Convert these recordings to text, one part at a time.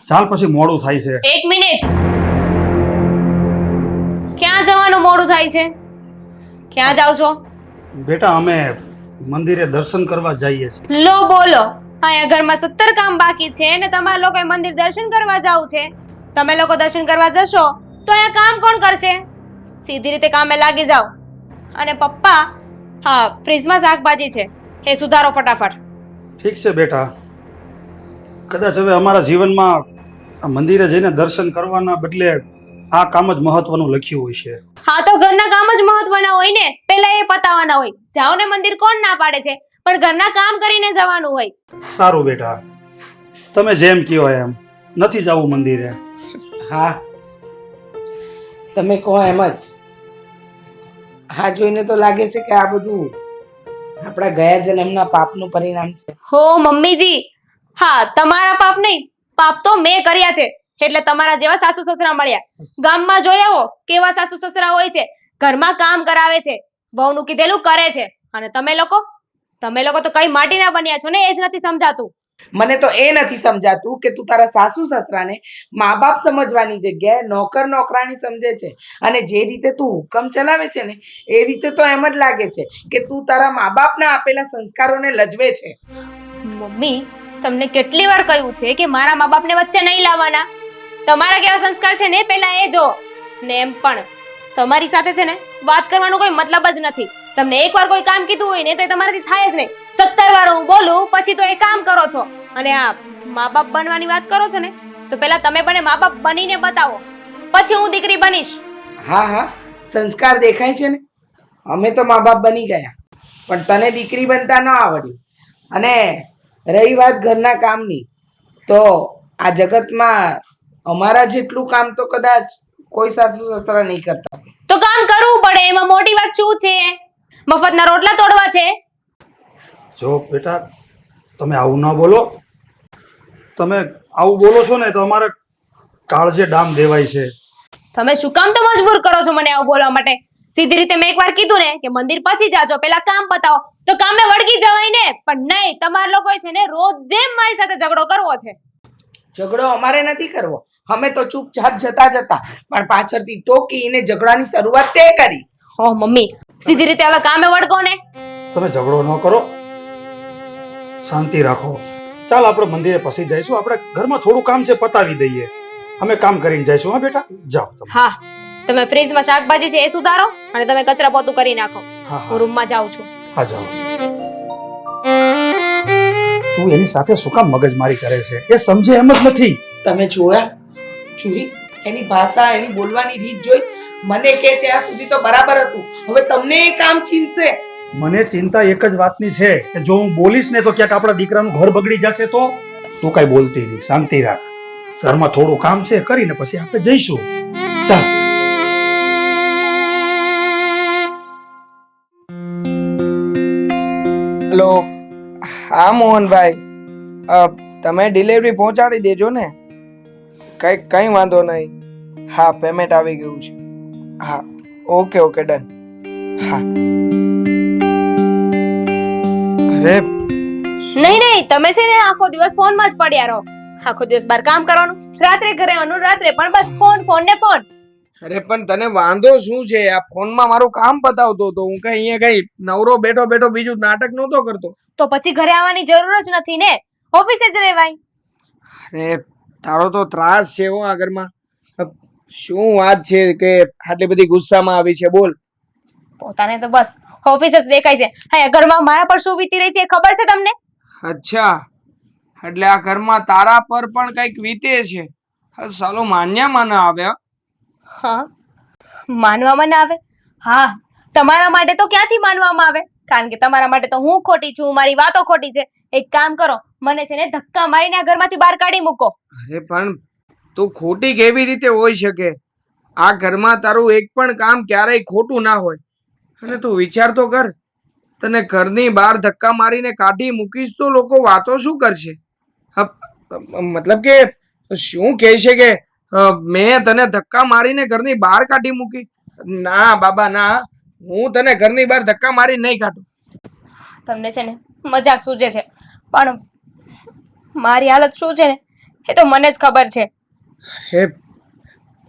ચાલ પછી મોડું થાય છે. એક મિનિટ. ક્યાં જવાનું મોડું થાય છે? ક્યાં જાવ છો? બેટા અમે મંદિરે દર્શન કરવા જઈએ છીએ. લો બોલો, અહીંયા ઘરમાં 17 કામ બાકી છે ને તમારા લોકોએ મંદિર દર્શન કરવા જાવું છે. તમે લોકો દર્શન કરવા જશો તો અહીંયા કામ કોણ કરશે? સીધી રીતે કામે લાગી જાઓ. અને પપ્પા, હા, ફ્રીજમાં શાકભાજી છે, એ સુધારો ફટાફટ. ઠીક છે બેટા. કદાચ હવે અમારા જીવનમાં આ મંદિરે જઈને દર્શન કરવાના બદલે આ કામ જ મહત્વનું લખ્યું હોય છે. હા, તો ઘરના કામ જ મહત્વના હોય ને, પહેલા એ પતાવવાના હોય. જાઓ ને મંદિર, કોણ ના પાડે છે, પણ ઘરના કામ કરીને જવાનું હોય. સારું બેટા, તમે જેમ કહો એમ. નથી જવું મંદિરે? હા, તમે કહો એમ જ. હા, જોઈને તો લાગે છે કે આ બધું આપણા ગયા જન્મના પાપનું પરિણામ છે. હો મમ્મીજી, હા, તમારા પાપ નહીં, પાપ તો મેં કર્યા છે, એટલે તમારા જેવા સાસુ સસરા મળ્યા. ગામમાં જોયા હો કેવા સાસુ સસરા હોય છે, ઘરમાં કામ કરાવે છે, વહુનું કીધેલું કરે છે. અને તમે લોકો તો કઈ માટીના બન્યા છો ને, એ જ નથી સમજાતું. મને તો એ નથી સમજાતું કે તું તારા સાસુ સસરાને મા બાપ સમજવાની જગ્યાએ નોકર નોકરાણી સમજે છે. અને જે રીતે તું હુકમ ચલાવે છે ને, એ રીતે તો એમ જ લાગે છે કે તું તારા મા બાપના આપેલા સંસ્કારોને લજવે છે. મમ્મી, તમને કેટલી વાર કહ્યું છે કે મારા મા બાપને વચ્ચે નહીં લાવવાના. તમારા કેવા સંસ્કાર છે ને પહેલા એ જો. ને એમ પણ તમારી સાથે છે ને વાત કરવાનો કોઈ મતલબ જ નથી. તમને એકવાર કોઈ કામ કીધું હોય ને તો એ તમારાથી થાય જ નહીં. 17 વાર હું બોલું પછી તો એ કામ કરો છો. અને આ મા બાપ બનવાની વાત કરો છો ને, તો પહેલા તમે બને મા બાપ બનીને બતાવો, પછી હું દીકરી બનીશ. હા હા, સંસ્કાર દેખાય છે ને. અમે તો મા બાપ બની ગયા, પણ તને દીકરી બનતા ન આવડ્યું. અને રહી વાત ઘરના કામની, તો આ જગતમાં અમારા જેટલું કામ તો કદાચ કોઈ સાસુ સસરા નહીં કરતા. તો કામ કરવું પડે, એમાં મોટી વાત શું છે? મફતના રોટલા તોડવા છે? જો બેટા, તમે આવું ન બોલો. તમે આવું બોલો છો ને તો અમારે કાળજે ડામ દેવાય છે. તમે શું કામ તો મજબૂર કરો છો મને આવું બોલવા માટે? સીધી રીતે મેં એકવાર કીધું ને કે મંદિર પછી જાજો, પેલા કામ પતાવો, તો કામે વળગી જવાય ને. પણ નહીં, તમારા લોકોએ છે ને રોજ જેમ મારી સાથે ઝઘડો કરવો છે. ઝઘડો અમારે નથી કરવો. અમે તો ચૂપચાપ જતા પણ પાછળથી ટોકીને ઝઘડાની શરૂઆત તે કરી. ઓહ મમ્મી, સીધી રીતે હવે કામે વળગો ને. તમે ઝઘડો ન કરો, શાંતિ રાખો. ચાલ આપણે મંદિરે પછી જઈશું. આપણે ઘરમાં થોડું કામ છે, પતાવી દઈએ. અમે કામ કરીને જઈશું. હા બેટા, જાઓ તમે. હા, તમે ફ્રીજમાં શાકભાજી છે એ સુધારો અને તમે કચરા પોતું કરી નાખો. હા હું હા રૂમમાં જાઉં છું. હા, જાઓ. તું એની સાથે શું કામ મગજમારી કરે છે? એ સમજે એમ જ નથી. તમે જોઈ એની ભાષા, એની બોલવાની રીત જોઈ. મને કે ત્યાં સુધી તો બરાબર હતું, હવે તમને એ કામ ચીંધશે. મને ચિંતા એક જ વાતની છે કે જો હું બોલીશ ને તો ક્યાંક આપણા દીકરાનું ઘર બગડી જશે. તો તું કઈ બોલતી નહીં, શાંતિ રાખ. ઘરમાં થોડું કામ છે, કરીને પછી આપણે જઈશું. ચાલ. હેલો. હા મોહનભાઈ, તમે ડિલિવરી પહોંચાડી દેજો ને. કઈ વાંધો નહીં. હા, પેમેન્ટ આવી ગયું છે. હા, ઓકે ઓકે, ડન. હા. અરે નહીં, તમે છે ને આખો દિવસ ફોનમાં જ પડ્યા રહો. આખો દિવસ બહાર કામ કરવાનું, રાત્રે ઘરે આવવાનું, રાત્રે પણ બસ ફોન ને ફોન. અરે પણ તને વાંધો શું છે? આ ફોનમાં મારું કામ પતાવતો હતો હું. અહીંયા કઈ નવરો બેઠો બેઠો બીજું નાટક નહોતો કરતો. તો પછી ઘરે આવવાની જરૂર જ નથી ને, ઓફિસે જ રહેવાય. અરે તારો તો ત્રાસ છે હો આ ઘરમાં. શું વાત છે કે આટલી બધી ગુસ્સામાં આવી છે? બોલ. પોતાને તો બસ ઓફિસ જ દેખાય છે. હા, ઘરમાં મારા પર શું વીતી રહી છે એ ખબર છે તમને? અચ્છા, એટલે આ ઘરમાં તારા પર પણ કઈક વીતે છે. સાલો માન્યામાં ના આવે. હા, માનવામાં ના આવે? હા, તમારા માટે તો ક્યાંથી માનવામાં આવે? કારણ કે તમારા માટે તો હું ખોટી છું, મારી વાતો ખોટી છે. એક કામ કરો, મને છે ને ધક્કા મારીને આ ઘરમાંથી બહાર કાઢી મૂકો. અરે પણ તું ખોટી કેવી રીતે હોઈ શકે? આ ઘરમાં તારું એક પણ કામ ક્યારેય ખોટું ના હોય. અને તું વિચાર તો કર, તને ઘરની બહાર ધક્કા મારીને કાઢી મૂકીશ તો લોકો વાતો શું કરશે? મતલબ કે શું કહે છે કે મેં તને ધક્કા મારીને ઘરની બહાર કાઢી મૂકી? ના બાબા ના, હું તને ઘરની બહાર ધક્કા મારી નહીં કાઢું. તમને છે ને મજાક સૂજે છે, પણ મારી હાલત શું છે ને એ તો મને જ ખબર છે. હે,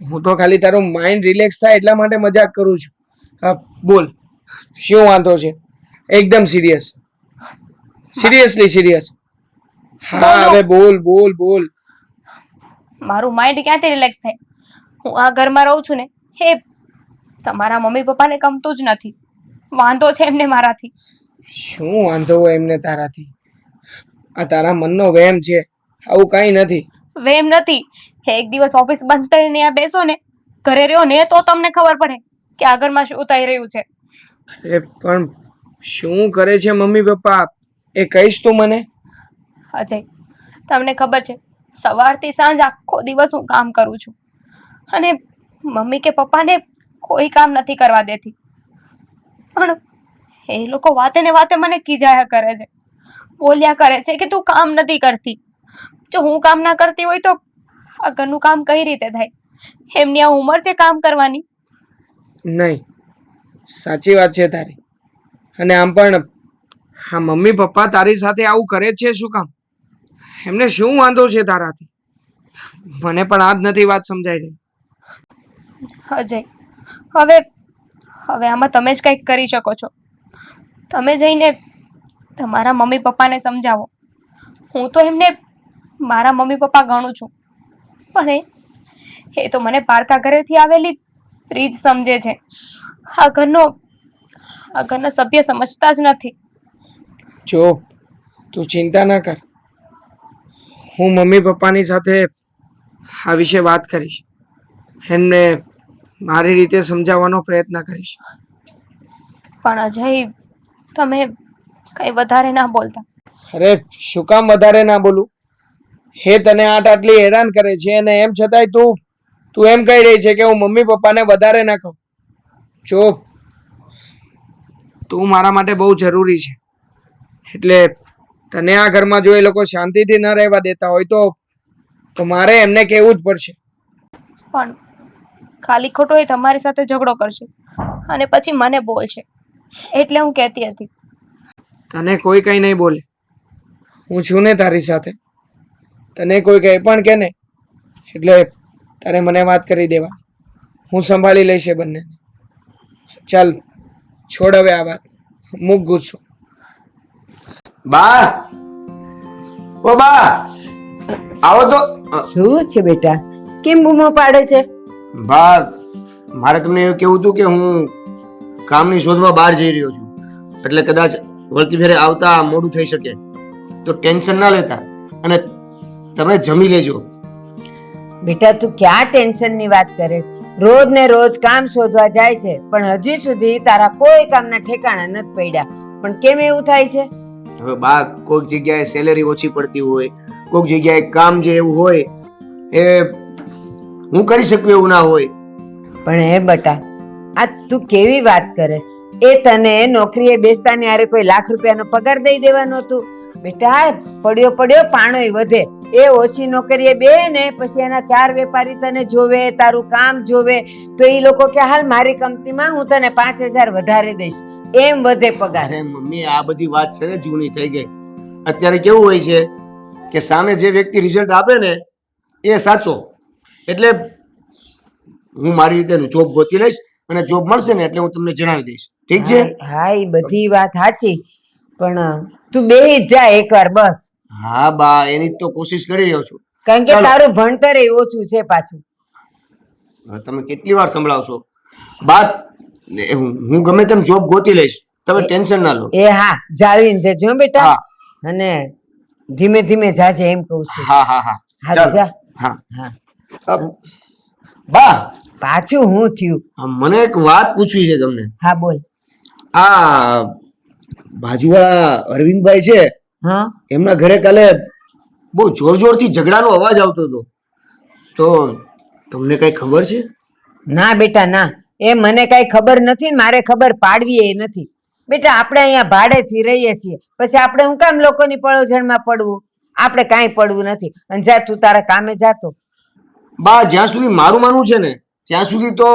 હું તો ખાલી તારો માઇન્ડ રિલેક્સ થાય એટલા માટે મજાક કરું છું. હા, બોલ, શું વાંધો છે? એકદમ સિરિયસ, સિરિયસલી સિરિયસ. હા, બોલો. હવે બોલ બોલ બોલ. મારું માઇન્ડ ક્યાંથી રિલેક્સ થાય? હું આ ઘરમાં રહું છું ને, એ તમારા મમ્મી પપ્પાને ગમતું જ નથી. વાંધો છે એમને મારાથી. શું વાંધો હોય એમને તારાથી? આ તારા મનનો વહેમ છે, આવું કઈ નથી. વેમ નથી. એક દિવસ ઓફિસ બંધ કરીને ત્યાં બેસો ને, ઘરે રહ્યો ને, તો તમને ખબર પડે કે આ ઘરમાં શું થઈ રહ્યું છે. એ પણ શું કરે છે મમ્મી પપ્પા એ કહીશ તું મને? અજય, તમને ખબર છે, સવારથી સાંજ આખો દિવસ હું કામ કરું છું અને મમ્મી કે પપ્પાને કોઈ કામ નથી કરવા દેતી. પણ એ લોકો વાતે ને વાતે મને ખીજાયા કરે છે, બોલ્યા કરે છે કે તું કામ નથી કરતી. જો હું કામ ના કરતી હોય તો આ ઘરનું કામ કઈ રીતે થાય? એમની આ ઉંમર છે કામ કરવાની. નહીં, સાચી વાત છે તારી. અને આમ પણ હા, મમ્મી પપ્પા તારી સાથે આવું કરે છે શું કામ? એમને શું વાંધો છે તારાથી? મને પણ આ જ નથી વાત સમજાઈ રહી. અજય, હવે હવે આમાં તમે જ કંઈક કરી શકો છો. તમે જઈને તમારા મમ્મી પપ્પાને સમજાવો. હું તો એમને મારા મમ્મી પપ્પા ગણું છું, પણ એ તો મને પારકા ઘરેથી આવેલી સ્ત્રી જ સમજે છે. આ ઘરનો સભ્ય સમજતા જ નથી. જો તું ચિંતા ના કર, હું મમ્મી પપ્પાની સાથે આ વિશે વાત કરીશ. એમને મારી રીતે સમજાવવાનો પ્રયત્ન કરીશ. પણ અજય, તમે કઈ વધારે ના બોલતા. અરે શું કામ વધારે ના બોલું? હે, તને આટલી હેરાન કરે છે અને એમ છતાંય તું એમ કહી રહી છે કે હું મમ્મી પપ્પાને વધારે ના કહું. જો તું મારા માટે બહુ જરૂરી છે, એટલે તને આ ઘરમાં જો એ લોકો શાંતિથી ન રહેવા દેતા હોય તો મારે એમને કહેવું જ પડશે. પણ ખાલી ખોટો એ તમારી સાથે ઝઘડો કરશે અને પછી મને બોલશે, એટલે હું કહેતી હતી. તને કોઈ કઈ નહીં બોલે, હું છું ને તારી સાથે. તને કોઈ કઈ પણ કે ને એટલે તારે મને વાત કરી દેવા, હું સંભાળી લઈશ એ બંને. ચાલ છોડ હવે આ વાત, મૂક ગુસ્સો. બા, ઓ બા, આવો તો. શું છે બેટા, કેમ બૂમો પાડે છે? બા, મારે તમને એવું કેવું હતું કે હું કામની શોધમાં બહાર જઈ રહ્યો છું, એટલે કદાચ વળતી ફેરે આવતા મોડું થઈ શકે, તો ટેન્શન ના લેતા અને તમે જમી લેજો. બેટા તું ક્યાં ટેન્શન ની વાત કરે છે? રોજ ને રોજ કામ શોધવા જાય છે, પણ હજી સુધી તારા કોઈ કામના ઠેકાણા નથી પડ્યા. પણ કેમ એવું થાય છે? હવે બા, કોઈક જગ્યાએ સેલેરી ઓછી પડતી હોય, કોઈક જગ્યાએ કામ જે એવું હોય એ હું કરી શકું એવું ના હોય. પણ હે બટા, આ તું કેવી વાત કરે છે? એ તને નોકરીએ બેસતા ને હારે કોઈ લાખ રૂપિયાનો પગાર દઈ દેવાનો હતું? બેટા પડ્યો પડ્યો પાણોય વધે. એ ઓછી નોકરીએ બે ને પછી એના 4 વેપારી તને જોવે, તારું કામ જોવે, તો એ લોકો કે હાલ મારી કંપનીમાં હું તને 5,000 વધારે દઈશ, એમ વધે પગાર. અરે મમ્મી, આ બધી વાત છે ને જૂની થઈ ગઈ. અત્યારે કેવું હોય છે કે સામે જે વ્યક્તિ રિઝલ્ટ આપે ને એ સાચો. એટલે હું મારી રીતે જોબ ગોતી લઈશ અને જોબ મળશે ને એટલે હું તમને જણાવી દઈશ. ઠીક છે? હા એ બધી વાત સાચી, પણ તું બેહી જ જા એકવાર બસ. હા બા, એની જ તો કોશિશ કરી રહ્યો છું. કારણ કે ચાલો. તારું ભણતર એ ઓછું છે પાછું. હવે તમે કેટલી વાર સંભળાવશો બા? હું ગમે તેમ જોબ ગોતી લઈશ, તમે ટેન્શન ના લો. એ હા, જાળવીને જજો હો બેટા, હા અને ધીમે ધીમે જાજે એમ કહું છું. હા હા હા, હા ચાલો. જા. હા હા, બા, પાછું હું થયું? મને એક વાત પૂછવી છે તમને. હા બોલ. આ બાજુવાળા અરવિંદભાઈ છે, હા, એમના ઘરે કાલે બહુ જોર જોરથી ઝઘડાનો અવાજ આવતો હતો, તો તમને કઈ ખબર છે? ના બેટા ના, એ મને કઈ ખબર નથી ને મારે ખબર પાડવી એ નથી. બેટા આપણે અહીંયા ભાડેથી રહીએ છીએ, પછી આપણે હું કામ લોકોની પડોજણમાં પડવું? આપણે કાંઈ પડવું નથી. અને જા તું તારા કામે જાતો. બા, જ્યાં સુધી મારું માનવું છે ને ત્યાં સુધી તો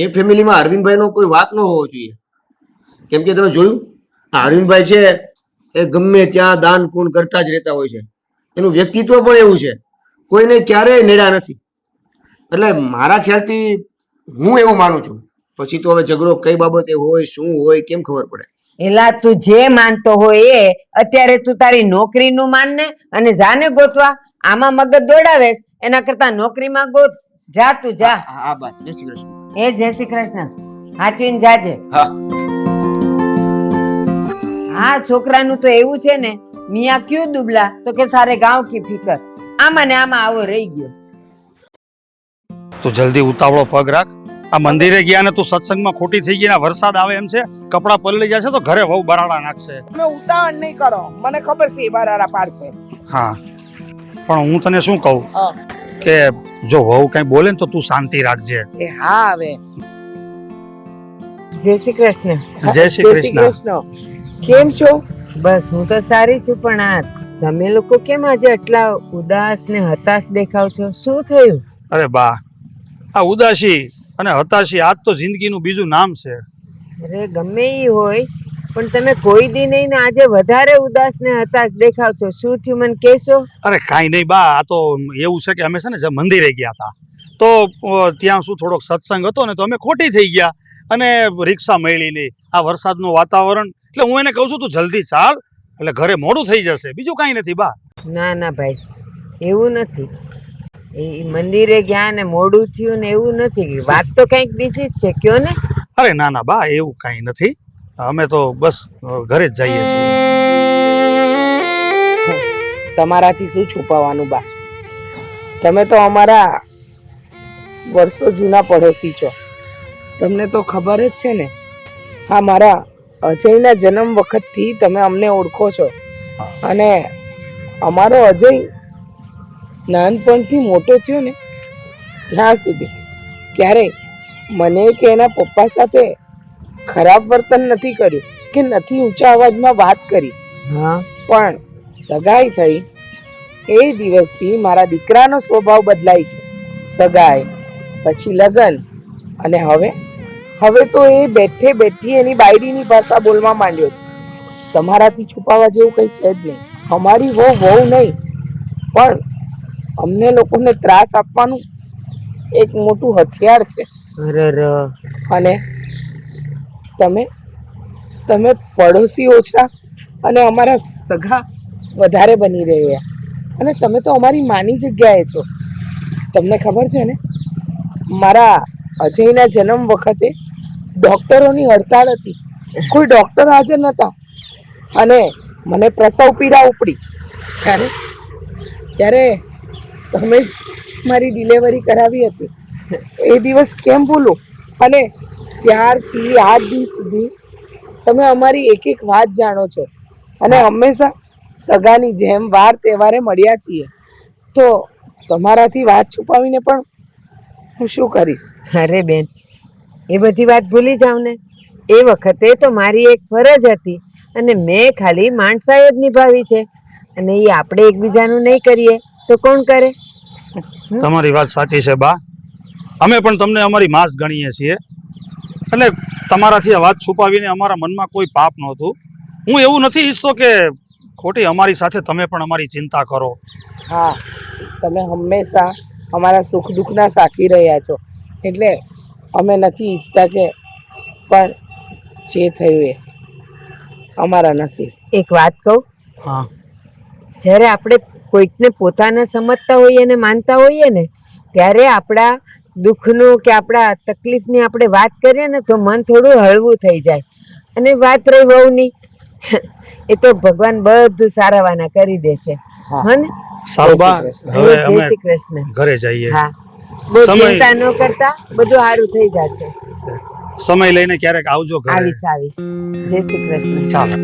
એ ફેમિલીમાં અરવિંદભાઈનો કોઈ વાત ન હોવો જોઈએ. કેમ કે તમે જોયું, આ અરવિંદભાઈ છે એ ગમે ત્યાં દાન પૂન કરતા જ રહેતા હોય છે. એનું વ્યક્તિત્વ પણ એવું છે, કોઈને ક્યારેય નેડા નથી. એટલે મારા ખ્યાલથી હું એવું માનું છું. પછી તો હવે ઝઘડો કઈ બાબતે હોય, શું હોય, કેમ ખબર પડે? એલા તું જે માનતો હોય એ અત્યારે તું તારી નોકરીનું માન ને અને જાને ગોતવા. આમાં મગજ દોડાવેશ એના કરતા નોકરીમાં ગોત. જા તું જા. હા બા, જય શ્રી કૃષ્ણ. એ જય શ્રી કૃષ્ણ. હાચવીને જાજે. હા. હા છોકરાનું તો એવું છે ને, મિયા ક્યુ દુબલા તો કે સારે ગાંવ કી ફિકર. આમાં ને આમાં આવો રહી ગયો. તું જલ્દી ઉતાવળો પગ રાખ. આ મંદિરે ગયા ને તું સત્સંગમાં ખોટી થઈ ગઈ ને વરસાદ આવે એમ છે, કપડાં પલળી જશે તો ઘરે વહુ બરાડા નાખશે. તમે ઉતાવળ નહીં કરો, મને ખબર છે એ બરાડા પાડશે. હા, પણ હું તને શું કહું હા. કે જો વહુ કઈ બોલે ને તો તું શાંતિ રાખજે. એ હા હવે. જય શ્રી કૃષ્ણ. જય શ્રી કૃષ્ણ. કેમ છો? બસ હું તો સારી છું, પણ આ તમે લોકો કેમ આજે આટલા ઉદાસ ને હતાશ દેખાવ છો? શું થયું? અરે બા, આ ઉદાસી અને હતાશી આજ તો જિંદગીનું બીજું નામ છે. અરે ગમે ઈ હોય, પણ તમે કોઈ દી નહીં ને આજે વધારે ઉદાસ ને હતાશ દેખાવ છો. શું થયું મને કહેશો? અરે કાંઈ નહીં બા, આ તો એવું છે કે અમે છે ને જે મંદિરે ગયા હતા તો ત્યાં શું થોડોક સત્સંગ હતો ને તો અમે ખોટી થઈ ગયા અને રિક્ષા મળી નહીં. આ વરસાદનું વાતાવરણ એટલે હું એને કહું છું તું જલ્દી ચાલ, એટલે ઘરે મોડું થઈ જશે. બીજું કાંઈ નથી બા. ના ના ભાઈ, એવું નથી. એ મંદિરે ગયા ને મોડું થયું ને એવું નથી. વાત તો કંઈક બીજી જ છે, કયો ને. અરે ના ના બા, એવું કાંઈ નથી. અમે તો બસ ઘરે જ જઈએ છીએ. તમારાથી શું છુપાવવાનું બા? તમે તો અમારા વર્ષો જૂના પડોશી છો. તમને તો ખબર જ છે ને. હા, મારા અજયના જન્મ વખતથી તમે અમને ઓળખો છો. અને અમારો અજય નાનપણથી મોટો થયો ને ત્યાં સુધી ક્યારેય મને કે એના પપ્પા સાથે ખરાબ વર્તન નથી કર્યું કે નથી ઊંચા અવાજમાં વાત કરી. હા, પણ સગાઈ થઈ એ દિવસથી મારા દીકરાનો સ્વભાવ બદલાઈ ગયો. સગાઈ પછી લગ્ન અને હવે તો એ બેઠે બેઠી એની બાયડીની ભાષા બોલવા માંડ્યો છે. તમારાથી છુપાવવા જેવું કંઈ છે જ નહીં. અમારી વહુ નહીં, પણ અમને લોકોને ત્રાસ આપવાનું એક મોટું હથિયાર છે. અને તમે પડોશી ઓછા અને અમારા સગા વધારે બની રહ્યા. અને તમે તો અમારી માની જગ્યાએ છો. તમને ખબર છે ને, મારા અજયના જન્મ વખતે ડોક્ટરોની હડતાળ હતી. કોઈ ડોક્ટર હાજર નહોતા અને મને પ્રસવ પીડા ઉપડી. ત્યારે તમે જ મારી ડિલિવરી કરાવી હતી. એ દિવસ કેમ ભૂલું? અને ત્યારથી આજ દિવસ સુધી તમે અમારી એક એક વાત જાણો છો અને હંમેશા સગાની જેમ વાર તહેવારે મળ્યા છીએ. તો તમારાથી વાત છુપાવીને પણ હું શું કરીશ? અરે બેન, એ બધી વાત ભૂલી જાવ ને. એ વખતે તો મારી એક ફરજ હતી અને મેં ખાલી માણસાઈ જ નિભાવી છે. અને એ આપણે એકબીજાનું નહીં કરીએ તો કોણ કરે? તમારી વાત સાચી છે બા. અમે પણ તમને અમારી માં જ ગણીએ છીએ. એટલે તમારાથી આ વાત છુપાવીને અમારા મનમાં કોઈ પાપ નહોતું. હું એવું નથી ઈચ્છતો કે ખોટી અમારી સાથે તમે પણ અમારી ચિંતા કરો. હા, તમે હંમેશા અમારા સુખ દુઃખના સાથી રહ્યા છો. એટલે અમે નથી ઈચ્છતા કે, પણ જે થયું એ અમારા નસીબ. એક વાત કહું, હા, જ્યારે આપણે કોઈકને પોતાના સમજતા હોઈએ ને માનતા હોઈએ ને, ત્યારે આપણા દુઃખનું કે આપણા તકલીફની આપણે વાત કરીએ ને તો મન થોડું હળવું થઈ જાય. અને વાત રહી વહુની, એ તો ભગવાન બધું સારાવાના કરી દેશે. હા ને? સારું બા, હવે જય અમે શ્રી કૃષ્ણ. ઘરે જઈએ. હા, બહુ સમય- ચિંતા ન કરતા, બધું સારું થઈ જશે. સમય લઈને ક્યારેક આવજો ઘરે. આવીશ. જય શ્રી કૃષ્ણ. ચાલો.